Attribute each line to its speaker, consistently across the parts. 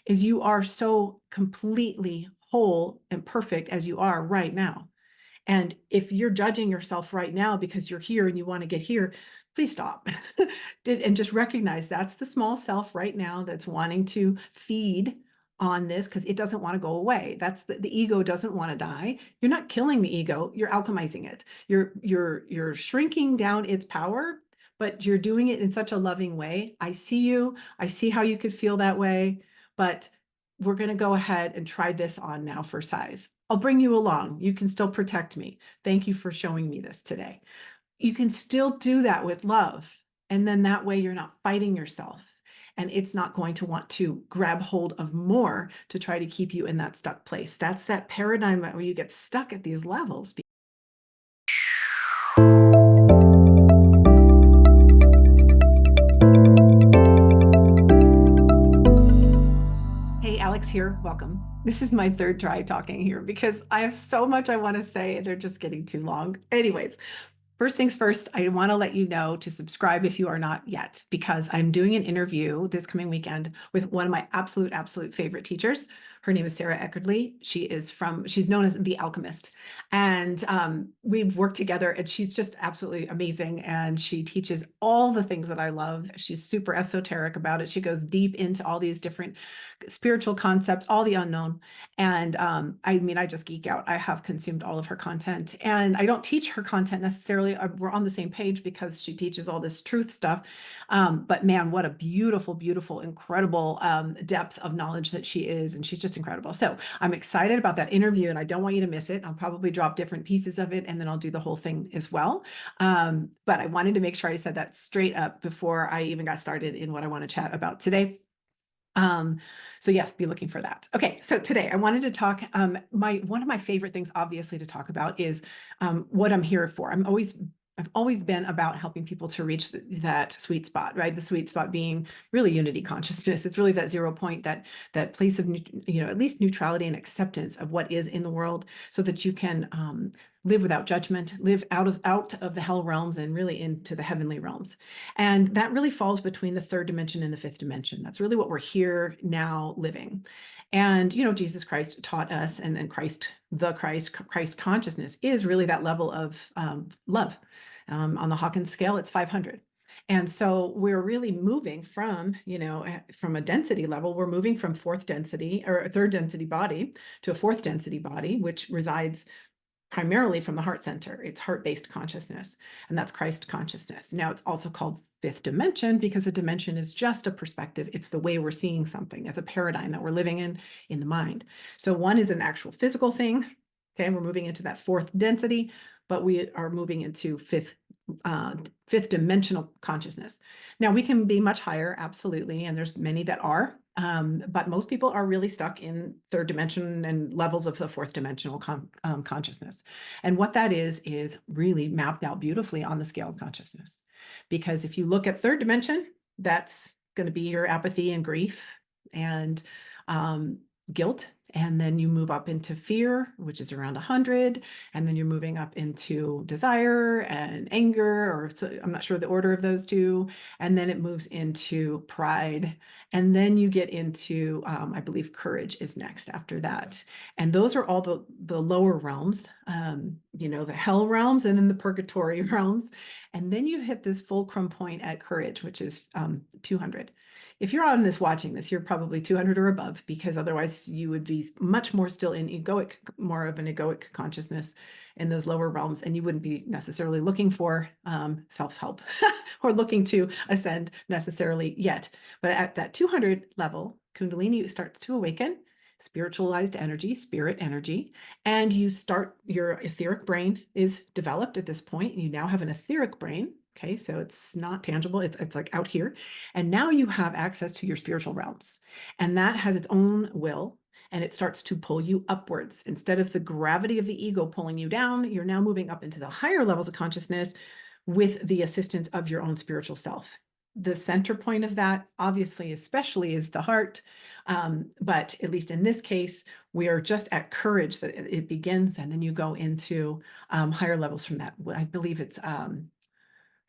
Speaker 1: is you are so completely whole and perfect as you are right now. And if you're judging yourself right now because you're here and you want to get here, please stop. And just recognize that's the small self right now that's wanting to feed on this because it doesn't want to go away. That's the ego doesn't want to die. You're not killing the ego, you're alchemizing it. You're shrinking down its power, but you're doing it in such a loving way. I see you. I see how you could feel that way, but we're going to go ahead and try this on now for size. I'll bring you along. You can still protect me. Thank you for showing me this today. You can still do that with love. And then that way you're not fighting yourself. And it's not going to want to grab hold of more to try to keep you in that stuck place. That's that paradigm where you get stuck at these levels. Hey, Alix here. Welcome. This is my third try talking here because I have so much I want to say and they're just getting too long. Anyways, first things first, I want to let you know to subscribe if you are not yet, because I'm doing an interview this coming weekend with one of my absolute favorite teachers. Her name is Sarah Eckertley. She's known as the Alchemist. And we've worked together and she's just absolutely amazing. And she teaches all the things that I love. She's super esoteric about it. She goes deep into all these different spiritual concepts, all the unknown. And I mean, I just geek out. I have consumed all of her content and I don't teach her content necessarily. We're on the same page because she teaches all this truth stuff. But man, what a beautiful, incredible depth of knowledge that she is. And she's just incredible. So I'm excited about that interview and I don't want you to miss it. I'll probably drop different pieces of it and then I'll do the whole thing as well. But I wanted to make sure I said that straight up before I even got started in what I want to chat about today. So yes, be looking for that. Okay, so today I wanted to talk, one of my favorite things obviously to talk about is what I'm here for. I've always been about helping people to reach that sweet spot, right? The sweet spot being really unity consciousness. It's really that 0 point, that place of, at least neutrality and acceptance of what is in the world so that you can live without judgment, live out of the hell realms and really into the heavenly realms. And that really falls between the third dimension and the fifth dimension. That's really what we're here now living. And, Jesus Christ taught us, and then Christ consciousness is really that level of love. On the Hawkins scale, it's 500. And so we're really moving from, from a density level, we're moving from fourth density or a third density body to a fourth density body, which resides primarily from the heart center. It's heart-based consciousness, and that's Christ consciousness. Now, it's also called fifth dimension because a dimension is just a perspective. It's the way we're seeing something. It's a paradigm that we're living in the mind. So one is an actual physical thing. Okay, we're moving into that fourth density, but we are moving into fifth dimensional consciousness. Now, we can be much higher, absolutely, and there's many that are. But most people are really stuck in third dimension and levels of the fourth dimensional consciousness. And what that is really mapped out beautifully on the scale of consciousness. Because if you look at third dimension, that's going to be your apathy and grief and guilt. And then you move up into fear, which is around 100. And then you're moving up into desire and anger, or I'm not sure the order of those two. And then it moves into pride. And then you get into, I believe courage is next after that. And those are all the lower realms, the hell realms and then the purgatory realms. And then you hit this fulcrum point at courage, which is 200. If you're on this watching this, you're probably 200 or above, because otherwise you would be much more still in more of an egoic consciousness in those lower realms, and you wouldn't be necessarily looking for self-help or looking to ascend necessarily yet. But at that 200 level, Kundalini starts to awaken, spiritualized energy, spirit energy, and your etheric brain is developed at this point. You now have an etheric brain. Okay, so it's not tangible. It's like out here. And now you have access to your spiritual realms. And that has its own will, and it starts to pull you upwards. Instead of the gravity of the ego pulling you down, you're now moving up into the higher levels of consciousness with the assistance of your own spiritual self. The center point of that, obviously, especially, is the heart. But at least in this case, we are just at courage that it begins, and then you go into higher levels from that. I believe it's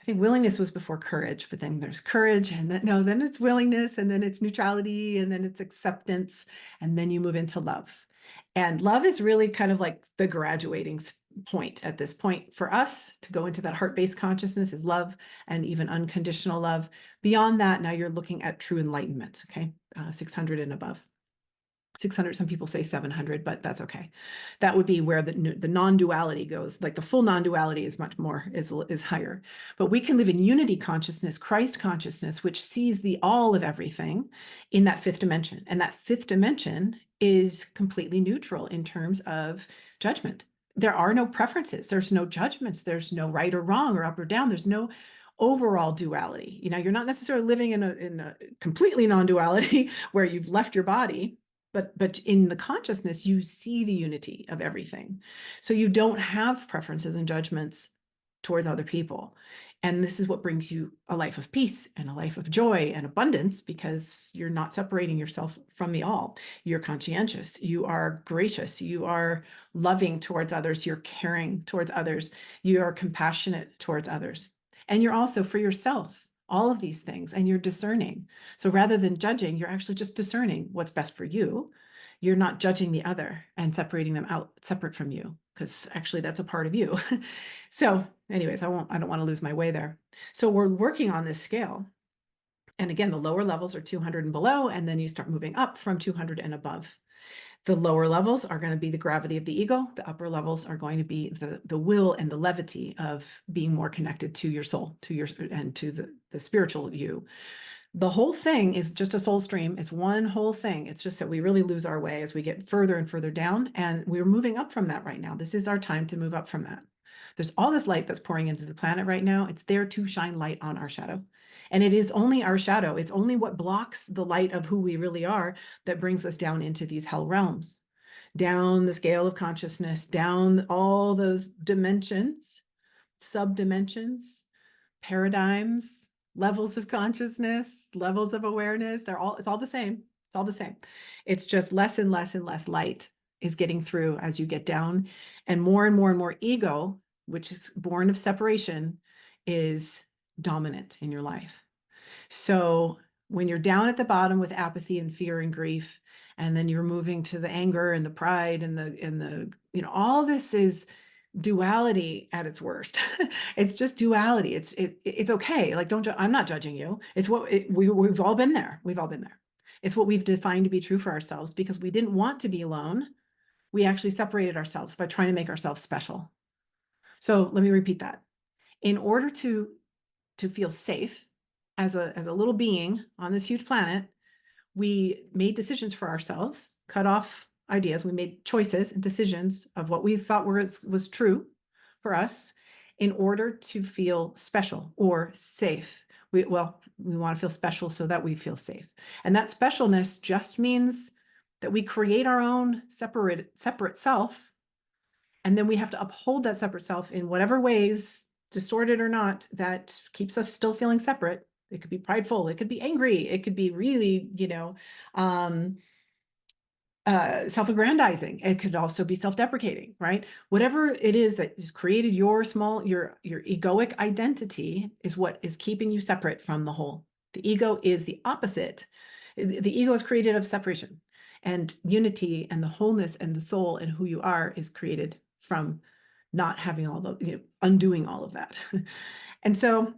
Speaker 1: I think willingness was before courage, but then there's courage, and then it's willingness, and then it's neutrality, and then it's acceptance, and then you move into love. And love is really kind of like the graduating point at this point for us to go into that heart-based consciousness is love, and even unconditional love. Beyond that, now you're looking at true enlightenment, okay? 600 and above. 600, some people say 700, but that's okay. That would be where the non-duality goes. Like the full non-duality is much more, is higher. But we can live in unity consciousness, Christ consciousness, which sees the all of everything in that fifth dimension. And that fifth dimension is completely neutral in terms of judgment. There are no preferences. There's no judgments. There's no right or wrong or up or down. There's no overall duality. You know, you're not necessarily living in a completely non-duality where you've left your body. But in the consciousness, you see the unity of everything. So you don't have preferences and judgments towards other people. And this is what brings you a life of peace and a life of joy and abundance, because you're not separating yourself from the all. You're conscientious, you are gracious, you are loving towards others, you're caring towards others, you are compassionate towards others. And you're also for yourself, all of these things, and you're discerning. So rather than judging, you're actually just discerning what's best for you. You're not judging the other and separating them out separate from you, because actually that's a part of you. So anyways, I don't want to lose my way there. So we're working on this scale. And again, the lower levels are 200 and below, and then you start moving up from 200 and above. The lower levels are going to be the gravity of the ego. The upper levels are going to be the will and the levity of being more connected to your soul, and to the spiritual you. The whole thing is just a soul stream. It's one whole thing. It's just that we really lose our way as we get further and further down, and we're moving up from that right now. This is our time to move up from that. There's all this light that's pouring into the planet right now. It's there to shine light on our shadow. And it is only our shadow. It's only what blocks the light of who we really are that brings us down into these hell realms, down the scale of consciousness, down all those dimensions, sub-dimensions, paradigms, levels of consciousness, levels of awareness. It's all the same. It's all the same. It's just less and less and less light is getting through as you get down, and more ego, which is born of separation, is dominant in your life. So when you're down at the bottom with apathy and fear and grief, and then you're moving to the anger and the pride and the all this is duality at its worst. It's just duality. It's okay. Like, I'm not judging you. It's what we've all been there. We've all been there. It's what we've defined to be true for ourselves, because we didn't want to be alone. We actually separated ourselves by trying to make ourselves special. So let me repeat that. In order to feel safe as a little being on this huge planet, we made decisions for ourselves, cut off ideas. We made choices and decisions of what we thought was true for us in order to feel special or safe. We want to feel special so that we feel safe. And that specialness just means that we create our own separate self. And then we have to uphold that separate self in whatever ways, distorted or not, that keeps us still feeling separate. It could be prideful, it could be angry, it could be really, self-aggrandizing. It could also be self-deprecating, right? Whatever it is that has created your egoic identity is what is keeping you separate from the whole. The ego is the opposite. The ego is created of separation, and unity and the wholeness and the soul and who you are is created from not having undoing all of that. And so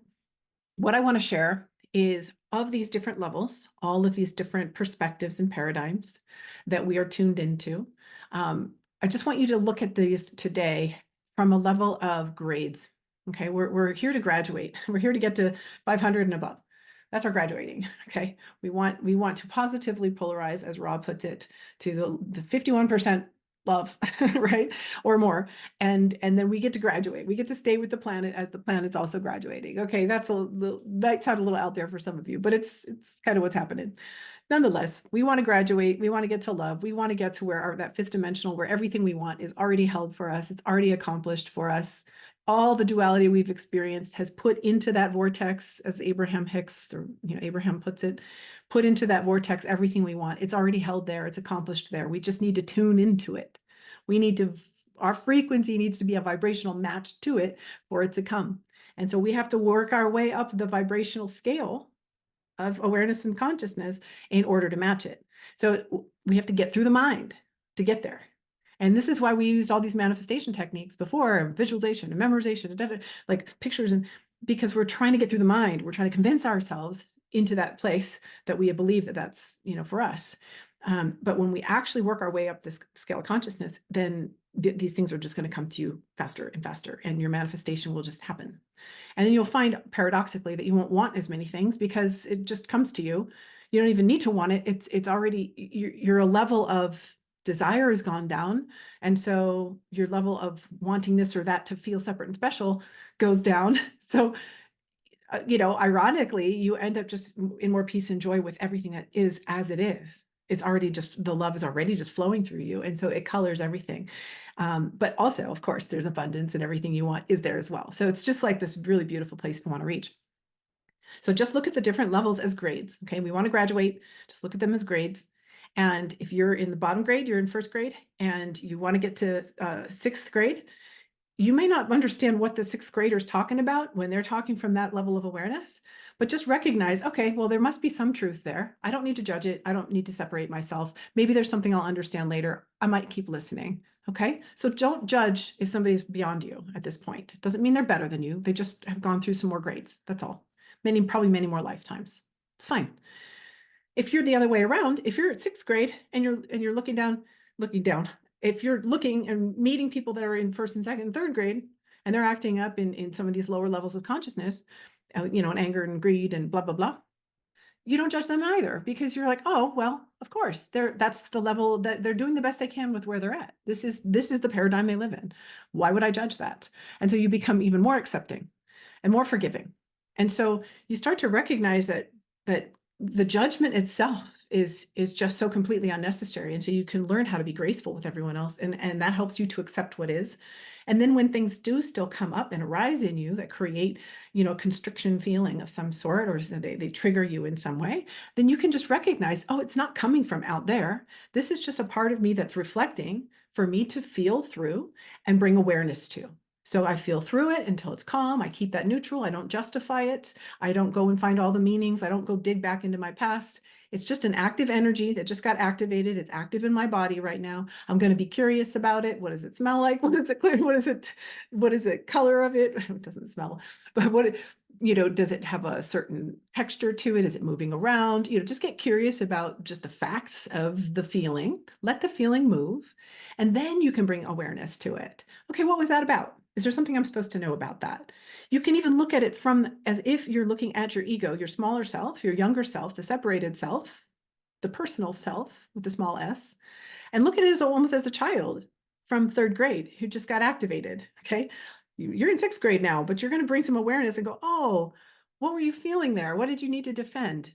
Speaker 1: what I want to share is, of these different levels, all of these different perspectives and paradigms that we are tuned into, I just want you to look at these today from a level of grades. Okay, we're here to graduate. We're here to get to 500 and above. That's our graduating. Okay, we want to positively polarize, as Rob puts it, to the 51% love, right, or more, and then we get to graduate. We get to stay with the planet as the planet's also graduating. Okay, that sound a little out there for some of you, but it's kind of what's happening. Nonetheless, we want to graduate. We want to get to love. We want to get to where that fifth dimensional, where everything we want is already held for us. It's already accomplished for us. All the duality we've experienced has put into that vortex, as Abraham Hicks, or Abraham puts it, put into that vortex everything we want. It's already held there. It's accomplished there. We just need to tune into it. Our frequency needs to be a vibrational match to it for it to come. And so we have to work our way up the vibrational scale of awareness and consciousness in order to match it. So we have to get through the mind to get there. And this is why we used all these manifestation techniques before, and visualization and memorization, like pictures, and because we're trying to get through the mind. We're trying to convince ourselves into that place that we believe that that's, for us. But when we actually work our way up this scale of consciousness, then these things are just going to come to you faster and faster, and your manifestation will just happen. And then you'll find paradoxically that you won't want as many things because it just comes to you. You don't even need to want it. It's already, your level of desire has gone down. And so your level of wanting this or that to feel separate and special goes down. So, ironically, you end up just in more peace and joy with everything that is as it is. It's already just, the love is already just flowing through you. And so it colors everything. But also, of course, there's abundance, and everything you want is there as well. So it's just like this really beautiful place to want to reach. So just look at the different levels as grades. Okay, we want to graduate, just look at them as grades. And if you're in the bottom grade, you're in first grade, and you want to get to sixth grade, you may not understand what the sixth grader is talking about when they're talking from that level of awareness, but just recognize, okay, well, there must be some truth there. I don't need to judge it. I don't need to separate myself. Maybe there's something I'll understand later. I might keep listening. Okay. So don't judge if somebody's beyond you at this point. It doesn't mean they're better than you. They just have gone through some more grades. That's all. Probably many more lifetimes. It's fine. If you're the other way around, if you're at sixth grade and you're looking down, if you're looking and meeting people that are in first and second and third grade, and they're acting up in some of these lower levels of consciousness, and anger and greed and blah, blah, blah, you don't judge them either, because you're like, oh, well, of course, that's the level that they're doing the best they can with where they're at. This is the paradigm they live in. Why would I judge that? And so you become even more accepting and more forgiving. And so you start to recognize that the judgment itself is just so completely unnecessary. And so you can learn how to be graceful with everyone else. And that helps you to accept what is. And then when things do still come up and arise in you that create, constriction feeling of some sort, or they trigger you in some way, then you can just recognize, oh, it's not coming from out there. This is just a part of me that's reflecting for me to feel through and bring awareness to. So I feel through it until it's calm. I keep that neutral. I don't justify it. I don't go and find all the meanings. I don't go dig back into my past. It's just an active energy that just got activated. It's active in my body right now. I'm going to be curious about it. What does it smell like? What is it? What is it? Color of it? It doesn't smell, but does it have a certain texture to it? Is it moving around? Just get curious about just the facts of the feeling. Let the feeling move, and then you can bring awareness to it. Okay, what was that about? Is there something I'm supposed to know about that? You can even look at it from as if you're looking at your ego, your smaller self, your younger self, the separated self, the personal self with the small s, and look at it as almost as a child from third grade who just got activated. Okay, you're in sixth grade now, but you're going to bring some awareness and go, oh, what were you feeling there? What did you need to defend?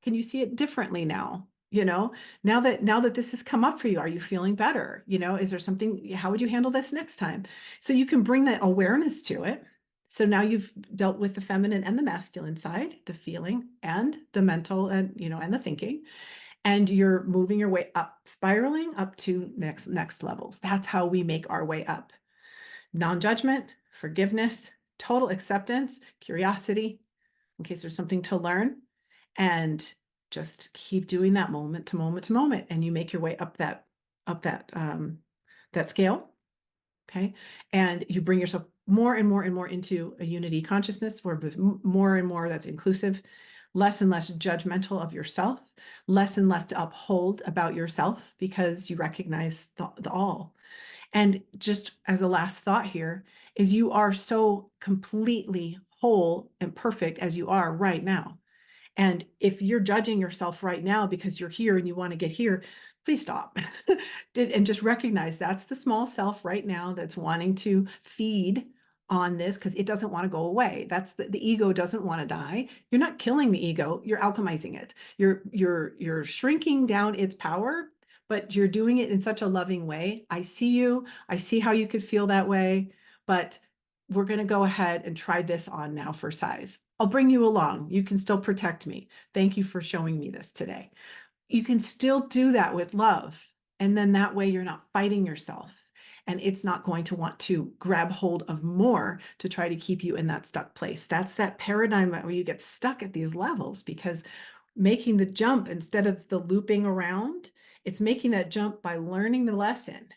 Speaker 1: Can you see it differently now? Now that this has come up for you, are you feeling better? Is there something, how would you handle this next time? So you can bring that awareness to it. So now you've dealt with the feminine and the masculine side, the feeling and the mental and, and the thinking, and you're moving your way up, spiraling up to next levels. That's how we make our way up. Non-judgment, forgiveness, total acceptance, curiosity, in case there's something to learn, and just keep doing that moment to moment to moment, and you make your way up that scale. Okay, and you bring yourself more and more and more into a unity consciousness, where more and more that's inclusive, less and less judgmental of yourself, less and less to uphold about yourself, because you recognize the all. And just as a last thought here is, you are so completely whole and perfect as you are right now. And if you're judging yourself right now because you're here and you want to get here, please stop. And just recognize that's the small self right now that's wanting to feed on this because it doesn't want to go away. That's the ego doesn't want to die. You're not killing the ego, you're alchemizing it. You're shrinking down its power, but you're doing it in such a loving way. I see you. I see how you could feel that way, but we're going to go ahead and try this on now for size. I'll bring you along. You can still protect me. Thank you for showing me this today. You can still do that with love. And then that way you're not fighting yourself. and it's not going to want to grab hold of more to try to keep you in that stuck place. That's that paradigm where you get stuck at these levels, because making the jump instead of the looping around, it's making that jump by learning the lesson.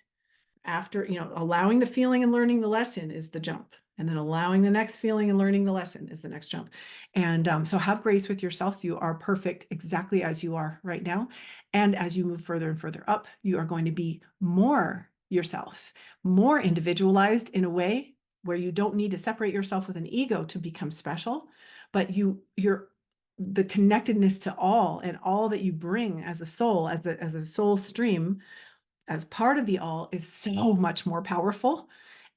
Speaker 1: After, allowing the feeling and learning the lesson is the jump. And then allowing the next feeling and learning the lesson is the next jump. And so have grace with yourself. You are perfect exactly as you are right now. And as you move further and further up, you are going to be more yourself, more individualized in a way where you don't need to separate yourself with an ego to become special, but you're the connectedness to all, and all that you bring as a soul, as a soul stream, as part of the all, is so much more powerful.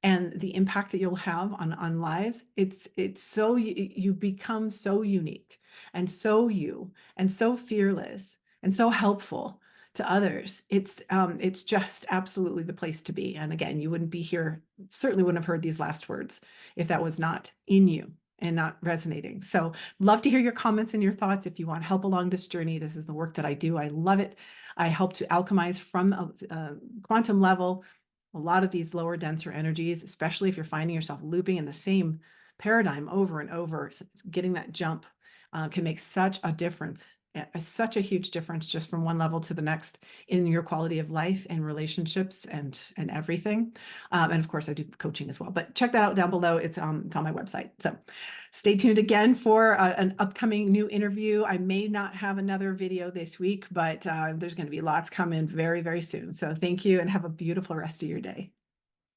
Speaker 1: And the impact that you'll have on lives, it's so you become so unique and so you and so fearless and so helpful to others. It's just absolutely the place to be. And again, you wouldn't be here, certainly wouldn't have heard these last words if that was not in you and not resonating. So love to hear your comments and your thoughts. If you want help along this journey, this is the work that I do. I love it. I help to alchemize from a quantum level a lot of these lower, denser energies, especially if you're finding yourself looping in the same paradigm over and over. Getting that jump can make such a difference, such a huge difference, just from one level to the next in your quality of life and relationships and everything. And of course, I do coaching as well. But check that out down below. It's on my website. So stay tuned again for an upcoming new interview. I may not have another video this week, but there's going to be lots coming very, very soon. So thank you, and have a beautiful rest of your day.